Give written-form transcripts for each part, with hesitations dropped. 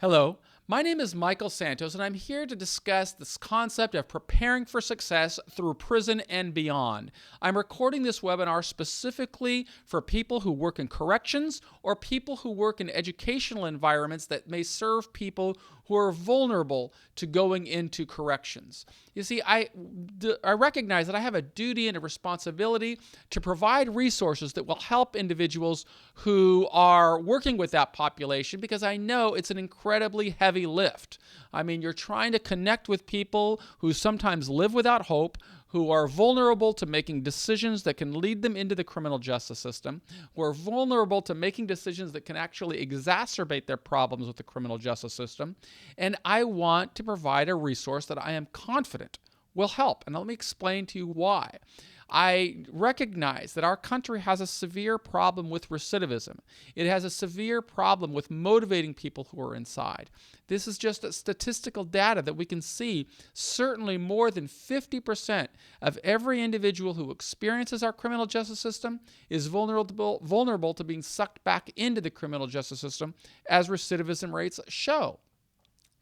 Hello, my name is Michael Santos, and I'm here to discuss this concept of preparing for success through prison and beyond. I'm recording this webinar specifically for people who work in corrections or people who work in educational environments that may serve people who are vulnerable to going into corrections. You see, I recognize that I have a duty and a responsibility to provide resources that will help individuals who are working with that population, because I know it's an incredibly heavy lift. I mean, you're trying to connect with people who sometimes live without hope, who are vulnerable to making decisions that can lead them into the criminal justice system, who are vulnerable to making decisions that can actually exacerbate their problems with the criminal justice system. And I want to provide a resource that I am confident will help. And let me explain to you why. I recognize that our country has a severe problem with recidivism. It has a severe problem with motivating people who are inside. This is just a statistical data that we can see. Certainly more than 50% of every individual who experiences our criminal justice system is vulnerable to being sucked back into the criminal justice system, as recidivism rates show.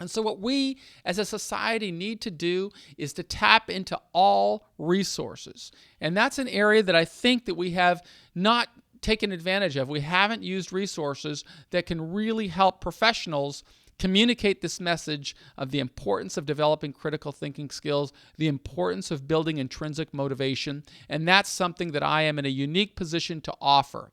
And so what we as a society need to do is to tap into all resources. And that's an area that I think that we have not taken advantage of. We haven't used resources that can really help professionals communicate this message of the importance of developing critical thinking skills, the importance of building intrinsic motivation, and that's something that I am in a unique position to offer.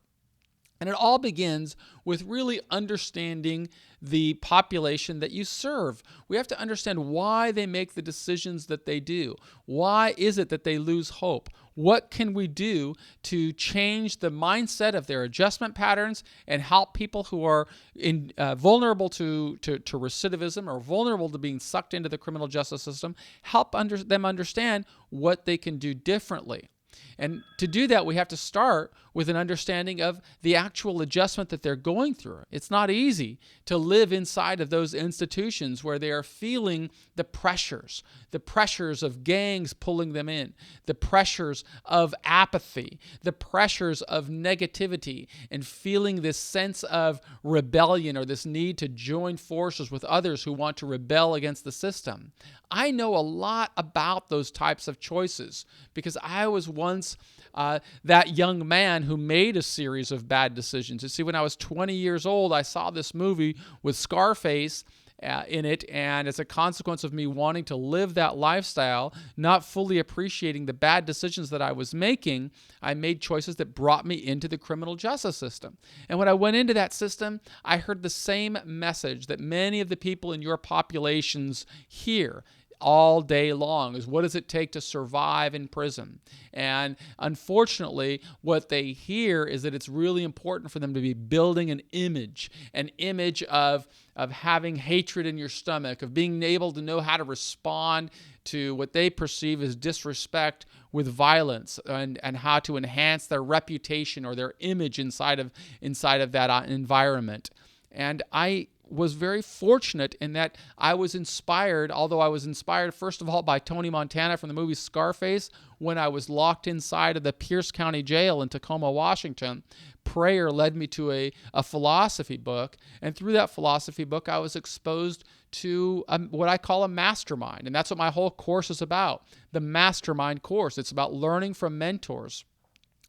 And it all begins with really understanding the population that you serve. We have to understand why they make the decisions that they do. Why is it that they lose hope? What can we do to change the mindset of their adjustment patterns and help people who are vulnerable to recidivism or vulnerable to being sucked into the criminal justice system, help them understand what they can do differently? And to do that, we have to start with an understanding of the actual adjustment that they're going through. It's not easy to live inside of those institutions where they are feeling the pressures of gangs pulling them in, the pressures of apathy, the pressures of negativity, and feeling this sense of rebellion or this need to join forces with others who want to rebel against the system. I know a lot about those types of choices because I was once that young man who made a series of bad decisions. You see, when I was 20 years old, I saw this movie with Scarface in it, and as a consequence of me wanting to live that lifestyle, not fully appreciating the bad decisions that I was making, I made choices that brought me into the criminal justice system. And when I went into that system, I heard the same message that many of the people in your populations hear all day long, is what does it take to survive in prison? And unfortunately, what they hear is that it's really important for them to be building an image of having hatred in your stomach, of being able to know how to respond to what they perceive as disrespect with violence, and how to enhance their reputation or their image inside of that environment. And I was very fortunate in that I was inspired, although I was inspired first of all by Tony Montana from the movie Scarface. When I was locked inside of the Pierce County Jail in Tacoma, Washington, prayer led me to a philosophy book, and through that philosophy book I was exposed to what I call a MasterMind, and that's what my whole course is about, the MasterMind course. It's about learning from mentors.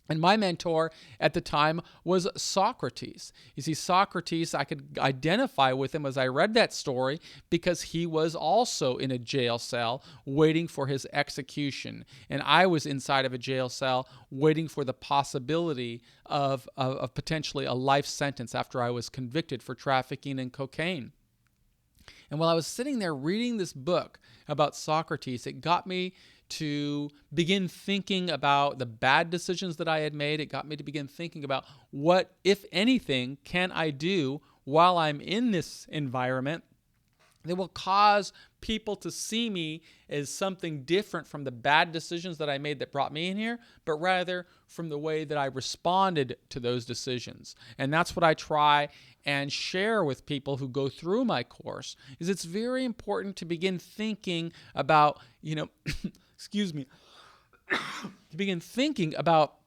And my mentor at the time was Socrates. You see, Socrates, I could identify with him as I read that story because he was also in a jail cell waiting for his execution. And I was inside of a jail cell waiting for the possibility of potentially a life sentence after I was convicted for trafficking in cocaine. And while I was sitting there reading this book about Socrates, it got me to begin thinking about the bad decisions that I had made. It got me to begin thinking about what, if anything, can I do while I'm in this environment that will cause people to see me as something different from the bad decisions that I made that brought me in here, but rather from the way that I responded to those decisions. And that's what I try and share with people who go through my course, is it's very important to begin thinking about, excuse me, to begin thinking about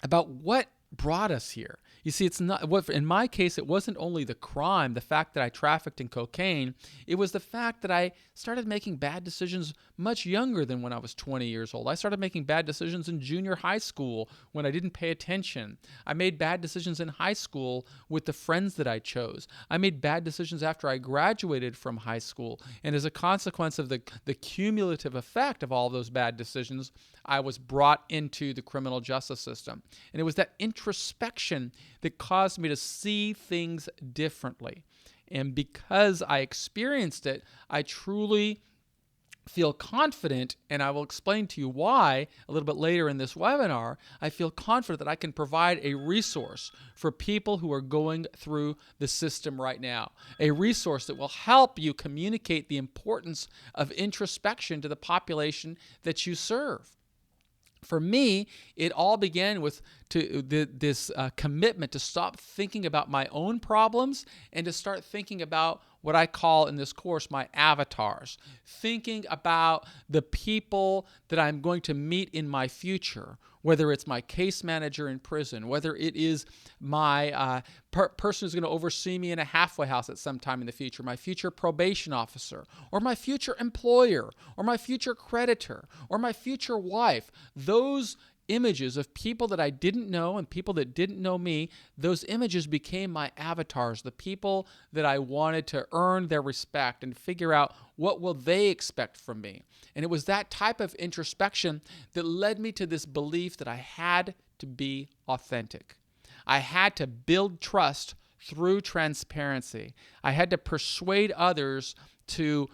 what brought us here. You see, it's not what in my case, it wasn't only the crime, the fact that I trafficked in cocaine, it was the fact that I started making bad decisions much younger than when I was 20 years old. I started making bad decisions in junior high school when I didn't pay attention. I made bad decisions in high school with the friends that I chose. I made bad decisions after I graduated from high school. And as a consequence of the cumulative effect of all those bad decisions, I was brought into the criminal justice system. And it was that introspection that caused me to see things differently. And because I experienced it, I truly feel confident, and I will explain to you why a little bit later in this webinar. I feel confident that I can provide a resource for people who are going through the system right now, a resource that will help you communicate the importance of introspection to the population that you serve. For me, it all began with this commitment to stop thinking about my own problems and to start thinking about what I call in this course my avatars, thinking about the people that I'm going to meet in my future, whether it's my case manager in prison, whether it is my person who's going to oversee me in a halfway house at some time in the future, my future probation officer, or my future employer, or my future creditor, or my future wife. Those images of people that I didn't know and people that didn't know me, those images became my avatars, the people that I wanted to earn their respect and figure out what will they expect from me. And it was that type of introspection that led me to this belief that I had to be authentic. I had to build trust through transparency. I had to persuade others to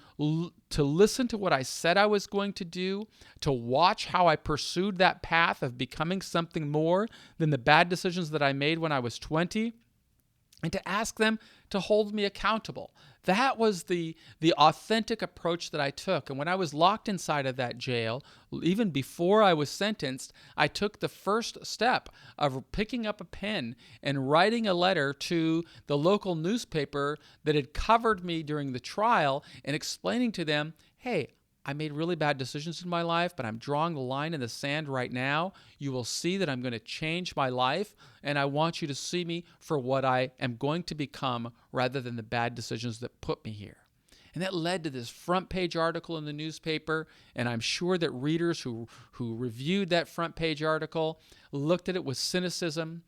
listen to what I said I was going to do, to watch how I pursued that path of becoming something more than the bad decisions that I made when I was 20, and to ask them to hold me accountable. That was the authentic approach that I took. And when I was locked inside of that jail, even before I was sentenced, I took the first step of picking up a pen and writing a letter to the local newspaper that had covered me during the trial and explaining to them, hey, I made really bad decisions in my life, but I'm drawing the line in the sand right now. You will see that I'm going to change my life, and I want you to see me for what I am going to become rather than the bad decisions that put me here. And that led to this front page article in the newspaper, and I'm sure that readers who reviewed that front page article looked at it with cynicism,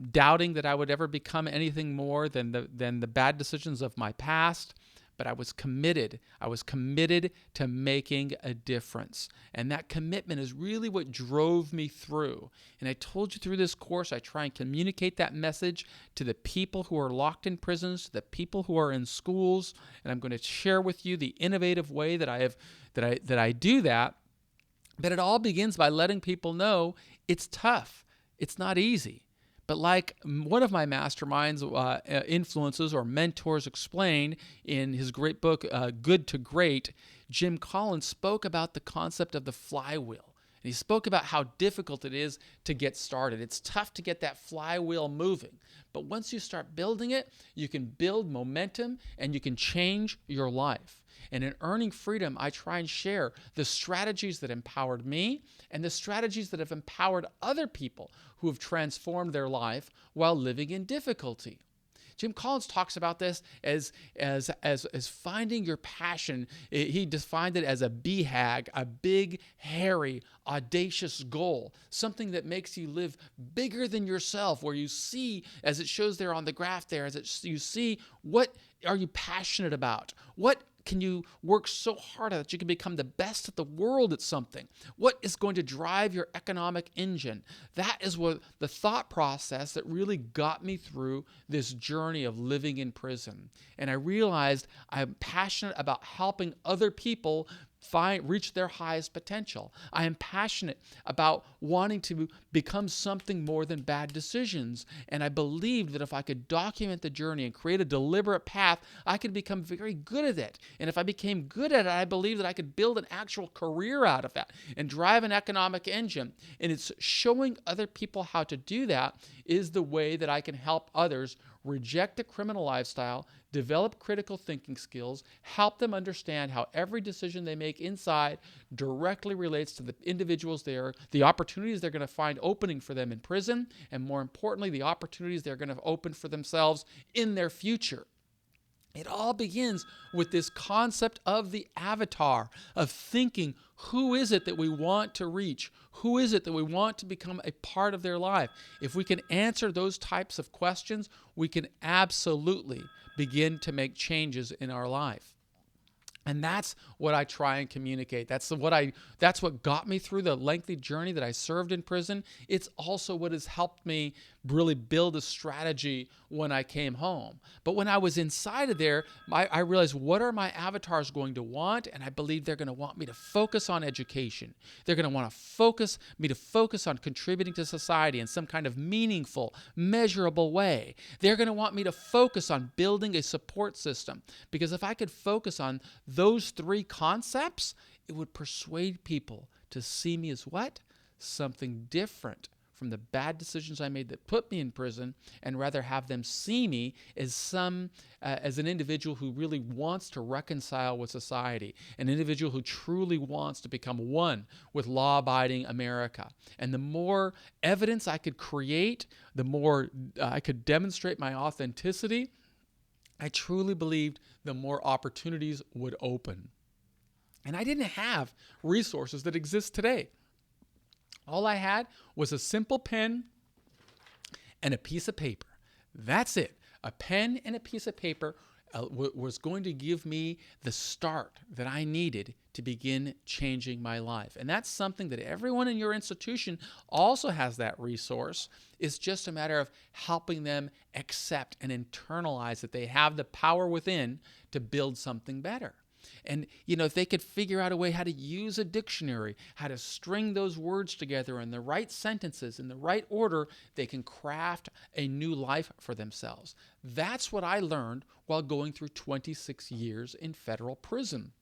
doubting that I would ever become anything more than the bad decisions of my past. But I was committed. I was committed to making a difference. And that commitment is really what drove me through. And I told you through this course, I try and communicate that message to the people who are locked in prisons, to the people who are in schools. And I'm going to share with you the innovative way that I do that. But it all begins by letting people know it's tough. It's not easy. But like one of my masterminds influences or mentors explained in his great book, Good to Great, Jim Collins spoke about the concept of the flywheel. And he spoke about how difficult it is to get started. It's tough to get that flywheel moving. But once you start building it, you can build momentum and you can change your life. And in Earning Freedom, I try and share the strategies that empowered me and the strategies that have empowered other people who have transformed their life while living in difficulty. Jim Collins talks about this as finding your passion. He defined it as a BHAG, a big, hairy, audacious goal, something that makes you live bigger than yourself, where you see, as it shows there on the graph there, you see what are you passionate about? What can you work so hard at that you can become the best at the world at something? What is going to drive your economic engine? That is what the thought process that really got me through this journey of living in prison. And I realized I'm passionate about helping other people reach their highest potential. I am passionate about wanting to become something more than bad decisions. And I believed that if I could document the journey and create a deliberate path, I could become very good at it. And if I became good at it, I believed that I could build an actual career out of that and drive an economic engine. And it's showing other people how to do that is the way that I can help others reject the criminal lifestyle, develop critical thinking skills, help them understand how every decision they make inside directly relates to the individuals there, the opportunities they're going to find opening for them in prison, and more importantly, the opportunities they're going to open for themselves in their future. It all begins with this concept of the avatar, of thinking, who is it that we want to reach? Who is it that we want to become a part of their life? If we can answer those types of questions, we can absolutely begin to make changes in our life. And that's what I try and communicate. That's what got me through the lengthy journey that I served in prison. It's also what has helped me really build a strategy when I came home. But when I was inside of there, I realized, what are my avatars going to want? And I believe they're going to want me to focus on education. They're going to want to focus on contributing to society in some kind of meaningful, measurable way. They're going to want me to focus on building a support system. Because if I could focus on those three concepts, it would persuade people to see me as what? Something different from the bad decisions I made that put me in prison, and rather have them see me as as an individual who really wants to reconcile with society, an individual who truly wants to become one with law-abiding America. And the more evidence I could create, the more I could demonstrate my authenticity, I truly believed the more opportunities would open. And I didn't have resources that exist today. All I had was a simple pen and a piece of paper. That's it. A pen and a piece of paper was going to give me the start that I needed to begin changing my life. And that's something that everyone in your institution also has that resource. It's just a matter of helping them accept and internalize that they have the power within to build something better. And, if they could figure out a way how to use a dictionary, how to string those words together in the right sentences, in the right order, they can craft a new life for themselves. That's what I learned while going through 26 years in federal prison.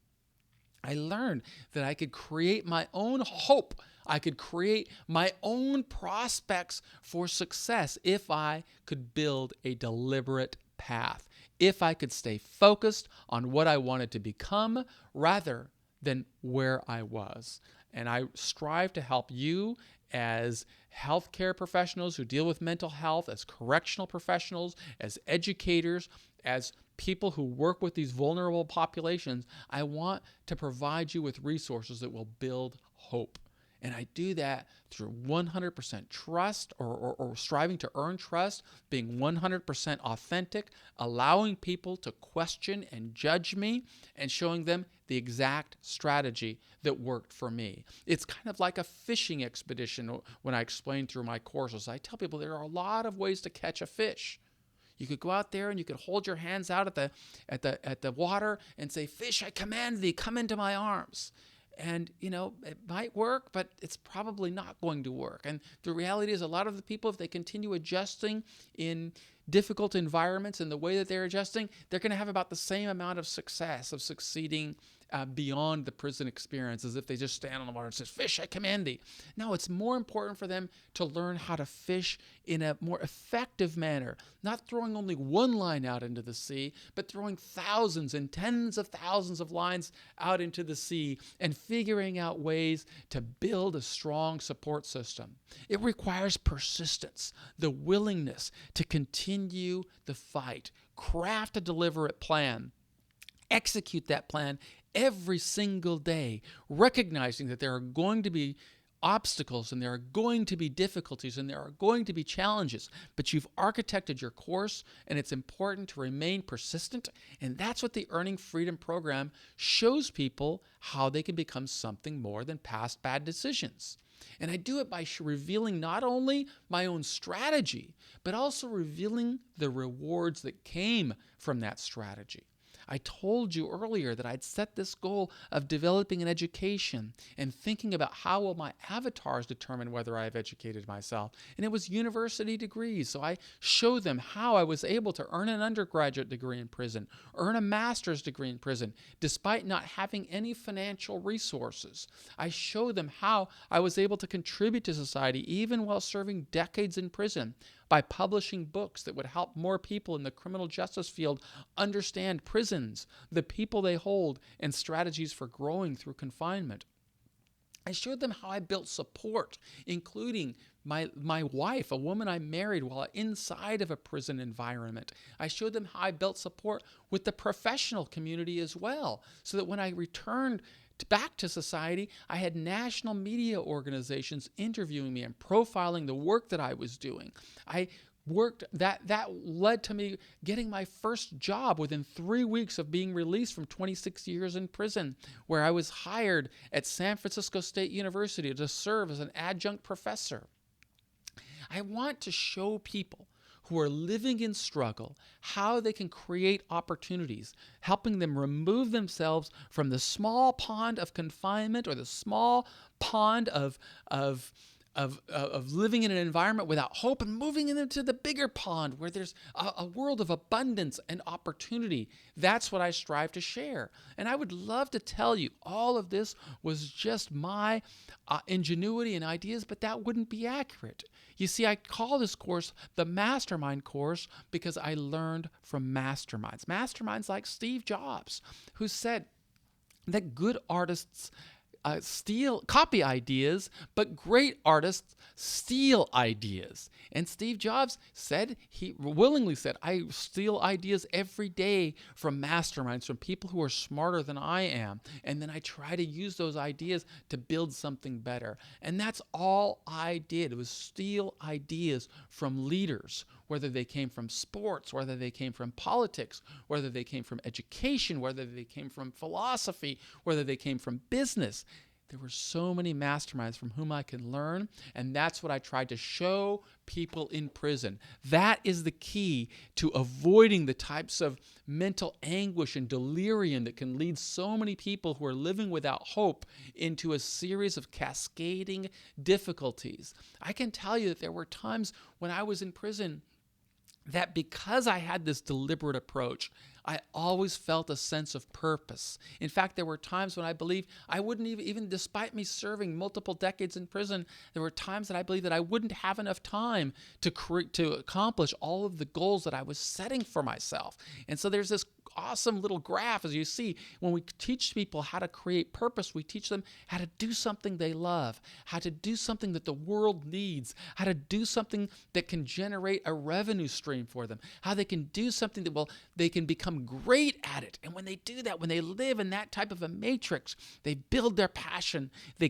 I learned that I could create my own hope. I could create my own prospects for success if I could build a deliberate path. If I could stay focused on what I wanted to become rather than where I was. And I strive to help you as healthcare professionals who deal with mental health, as correctional professionals, as educators, as people who work with these vulnerable populations. I want to provide you with resources that will build hope. And I do that through 100% trust or striving to earn trust, being 100% authentic, allowing people to question and judge me, and showing them the exact strategy that worked for me. It's kind of like a fishing expedition when I explain through my courses. I tell people there are a lot of ways to catch a fish. You could go out there and you could hold your hands out at the water and say, "Fish, I command thee, come into my arms." And, it might work, but it's probably not going to work. And the reality is, a lot of the people, if they continue adjusting in difficult environments in the way that they're adjusting, they're going to have about the same amount of success of succeeding beyond the prison experience as if they just stand on the water and says, "Fish, I command thee." No, it's more important for them to learn how to fish in a more effective manner, not throwing only one line out into the sea, but throwing thousands and tens of thousands of lines out into the sea and figuring out ways to build a strong support system. It requires persistence, the willingness to continue the fight, craft a deliberate plan, execute that plan every single day, recognizing that there are going to be obstacles and there are going to be difficulties and there are going to be challenges, but you've architected your course, and it's important to remain persistent. And that's what the Earning Freedom program shows people, how they can become something more than past bad decisions. And I do it by revealing not only my own strategy, but also revealing the rewards that came from that strategy. I told you earlier that I'd set this goal of developing an education and thinking about how will my avatars determine whether I've educated myself. And it was university degrees. So I showed them how I was able to earn an undergraduate degree in prison, earn a master's degree in prison, despite not having any financial resources. I showed them how I was able to contribute to society even while serving decades in prison by publishing books that would help more people in the criminal justice field understand prisons, the people they hold, and strategies for growing through confinement. I showed them how I built support, including my wife, a woman I married while inside of a prison environment. I showed them how I built support with the professional community as well, so that when I returned back to society, I had national media organizations interviewing me and profiling the work that I was doing. I worked that led to me getting my first job within 3 weeks of being released from 26 years in prison, where I was hired at San Francisco State University to serve as an adjunct professor. I want to show people who are living in struggle how they can create opportunities, helping them remove themselves from the small pond of confinement or the small pond of living in an environment without hope and moving into the bigger pond where there's a world of abundance and opportunity. That's what I strive to share. And I would love to tell you all of this was just my ingenuity and ideas, but that wouldn't be accurate. You see, I call this course the MasterMind course because I learned from masterminds. Masterminds like Steve Jobs, who said that good artists copy ideas, but great artists steal ideas. And Steve Jobs said, he willingly said, I steal ideas every day from masterminds, from people who are smarter than I am. And then I try to use those ideas to build something better. And that's all I did. It was steal ideas from leaders, whether they came from sports, whether they came from politics, whether they came from education, whether they came from philosophy, whether they came from business. There were so many masterminds from whom I can learn, and that's what I tried to show people in prison. That is the key to avoiding the types of mental anguish and delirium that can lead so many people who are living without hope into a series of cascading difficulties. I can tell you that there were times when I was in prison that because I had this deliberate approach, I always felt a sense of purpose. In fact, there were times when I believed I wouldn't even despite me serving multiple decades in prison, there were times that I believed that I wouldn't have enough time to accomplish all of the goals that I was setting for myself. And so there's this awesome little graph, as you see, when we teach people how to create purpose, we teach them how to do something they love, how to do something that the world needs, how to do something that can generate a revenue stream for them, how they can do something that they can become great at it. And when they do that, when they live in that type of a matrix, they build their passion, they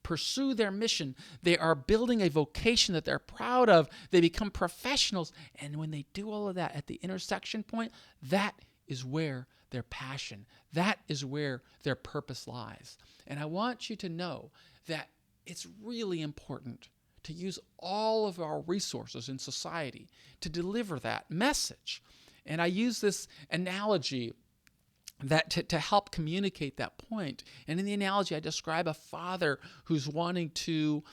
pursue their mission, they are building a vocation that they're proud of, they become professionals. And when they do all of that at the intersection point, that is where their passion, that is where their purpose lies. And I want you to know that it's really important to use all of our resources in society to deliver that message. And I use this analogy that to help communicate that point. And in the analogy, I describe a father who's wanting to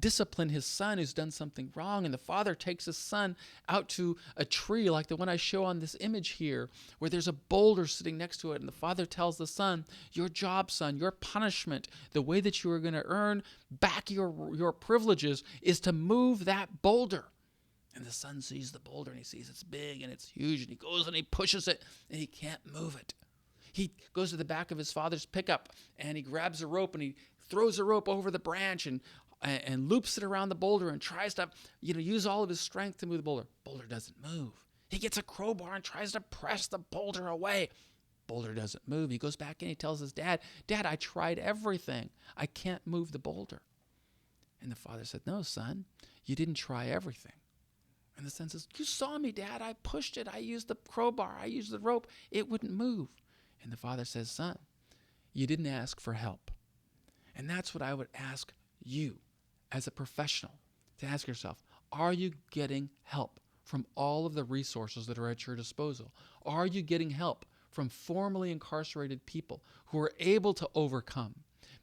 discipline his son who's done something wrong. And the father takes his son out to a tree like the one I show on this image here, where there's a boulder sitting next to it. And the father tells the son, your job, son, your punishment, the way that you are going to earn back your privileges is to move that boulder. And the son sees the boulder and he sees it's big and it's huge. And he goes and he pushes it and he can't move it. He goes to the back of his father's pickup and he grabs a rope and he throws a rope over the branch and loops it around the boulder and tries to use all of his strength to move the boulder. Boulder doesn't move. He gets a crowbar and tries to press the boulder away. Boulder doesn't move. He goes back in. He tells his dad, Dad, I tried everything. I can't move the boulder. And the father said, no, son, you didn't try everything. And the son says, you saw me, Dad. I pushed it. I used the crowbar. I used the rope. It wouldn't move. And the father says, son, you didn't ask for help. And that's what I would ask you as a professional to ask yourself, are you getting help from all of the resources that are at your disposal? Are you getting help from formerly incarcerated people who are able to overcome?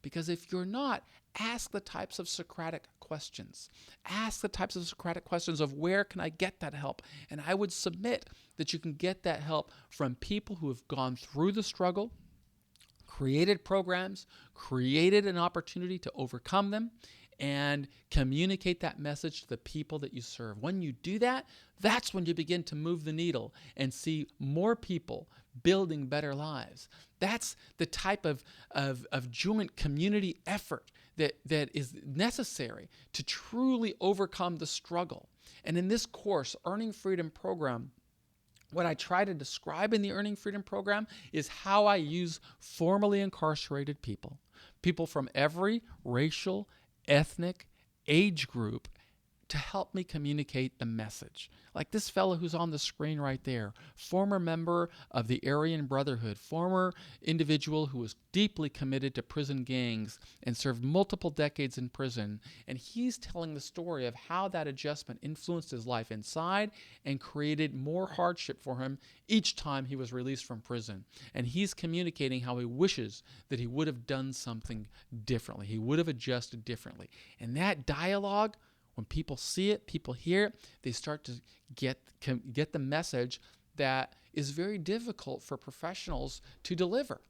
Because if you're not, ask the types of Socratic questions. Ask the types of Socratic questions of where can I get that help? And I would submit that you can get that help from people who have gone through the struggle, created programs, created an opportunity to overcome them, and communicate that message to the people that you serve. When you do that, that's when you begin to move the needle and see more people building better lives. That's the type of joint community effort that is necessary to truly overcome the struggle. And in this course, Earning Freedom program, what I try to describe in the Earning Freedom program is how I use formerly incarcerated people from every racial, ethnic, age group, to help me communicate the message. Like this fellow who's on the screen right there, former member of the Aryan Brotherhood, former individual who was deeply committed to prison gangs and served multiple decades in prison. And he's telling the story of how that adjustment influenced his life inside and created more hardship for him each time he was released from prison. And he's communicating how he wishes that he would have done something differently. He would have adjusted differently. And that dialogue, when people see it, people hear it, they start to get the message that is very difficult for professionals to deliver,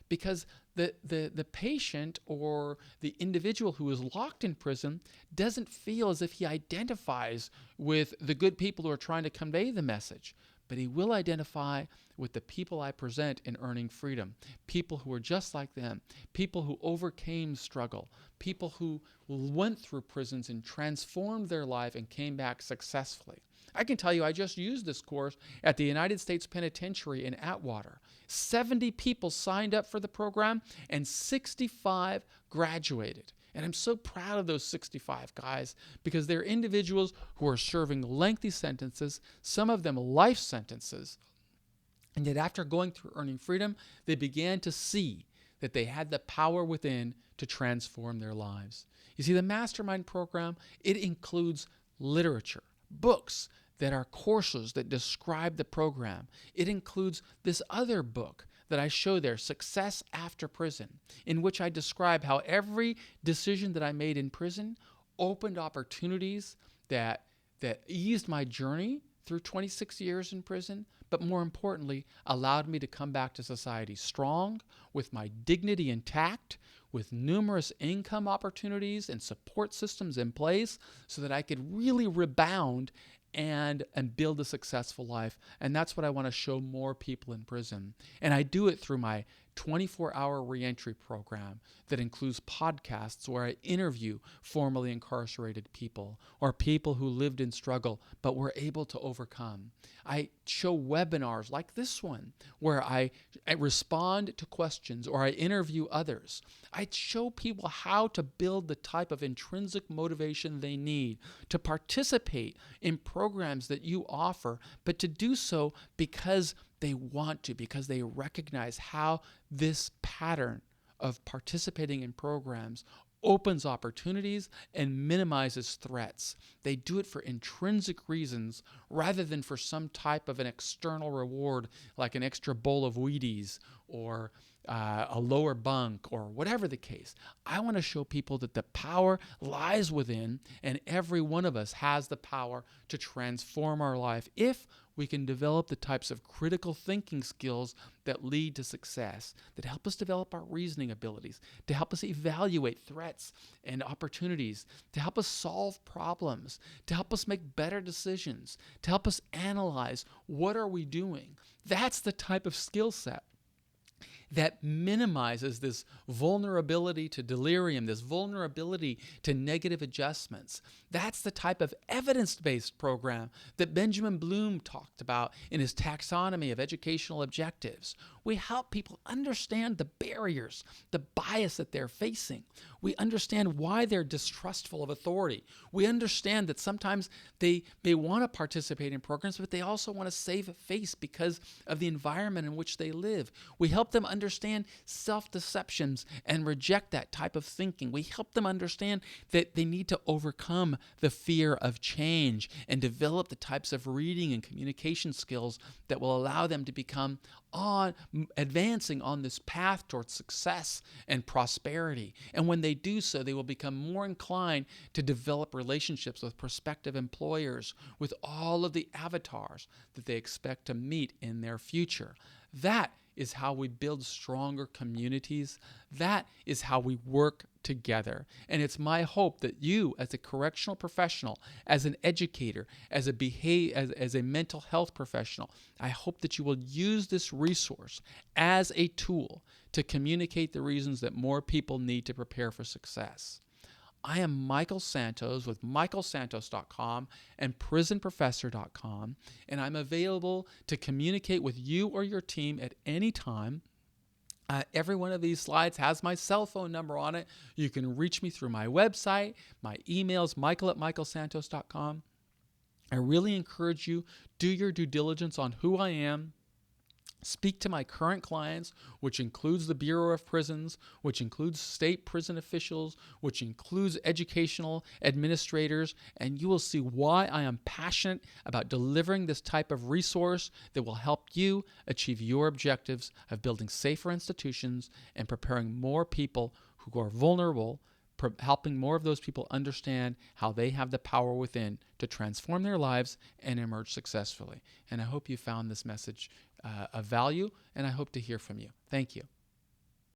because the patient or the individual who is locked in prison doesn't feel as if he identifies with the good people who are trying to convey the message. But he will identify with the people I present in Earning Freedom, people who are just like them, people who overcame struggle, people who went through prisons and transformed their life and came back successfully. I can tell you, I just used this course at the United States Penitentiary in Atwater. 70 people signed up for the program and 65 graduated. And I'm so proud of those 65 guys, because they're individuals who are serving lengthy sentences, some of them life sentences. And yet after going through Earning Freedom, they began to see that they had the power within to transform their lives. You see, the MasterMind program, it includes literature, books that are courses that describe the program. It includes this other book that I show there, Success After Prison, in which I describe how every decision that I made in prison opened opportunities that eased my journey through 26 years in prison, but more importantly, allowed me to come back to society strong, with my dignity intact, with numerous income opportunities and support systems in place, so that I could really rebound and build a successful life. And that's what I want to show more people in prison. And I do it through my 24-hour reentry program that includes podcasts where I interview formerly incarcerated people or people who lived in struggle but were able to overcome. I show webinars like this one where I respond to questions or I interview others. I show people how to build the type of intrinsic motivation they need to participate in programs that you offer, but to do so because they want to, because they recognize how this pattern of participating in programs opens opportunities and minimizes threats. They do it for intrinsic reasons rather than for some type of an external reward, like an extra bowl of Wheaties or a lower bunk or whatever the case. I want to show people that the power lies within, and every one of us has the power to transform our life if we can develop the types of critical thinking skills that lead to success, that help us develop our reasoning abilities, to help us evaluate threats and opportunities, to help us solve problems, to help us make better decisions, to help us analyze what are we doing. That's the type of skill set that minimizes this vulnerability to delirium, this vulnerability to negative adjustments. That's the type of evidence-based program that Benjamin Bloom talked about in his taxonomy of educational objectives. We help people understand the barriers, the bias that they're facing. We understand why they're distrustful of authority. We understand that sometimes they want to participate in programs, but they also want to save face because of the environment in which they live. We help them understand self-deceptions and reject that type of thinking. We help them understand that they need to overcome the fear of change and develop the types of reading and communication skills that will allow them to become advancing on this path towards success and prosperity. And when they do so, they will become more inclined to develop relationships with prospective employers, with all of the avatars that they expect to meet in their future. That is how we build stronger communities. That is how we work together. And it's my hope that you, as a correctional professional, as an educator, as a mental health professional, I hope that you will use this resource as a tool to communicate the reasons that more people need to prepare for success. I am Michael Santos with michaelsantos.com and prisonprofessor.com, and I'm available to communicate with you or your team at any time. Every one of these slides has my cell phone number on it. You can reach me through my website. My email is michael@michaelsantos.com. I really encourage you, do your due diligence on who I am. Speak to my current clients, which includes the Bureau of Prisons, which includes state prison officials, which includes educational administrators, and you will see why I am passionate about delivering this type of resource that will help you achieve your objectives of building safer institutions and preparing more people who are vulnerable, helping more of those people understand how they have the power within to transform their lives and emerge successfully. And I hope you found this message of value, and I hope to hear from you. Thank you.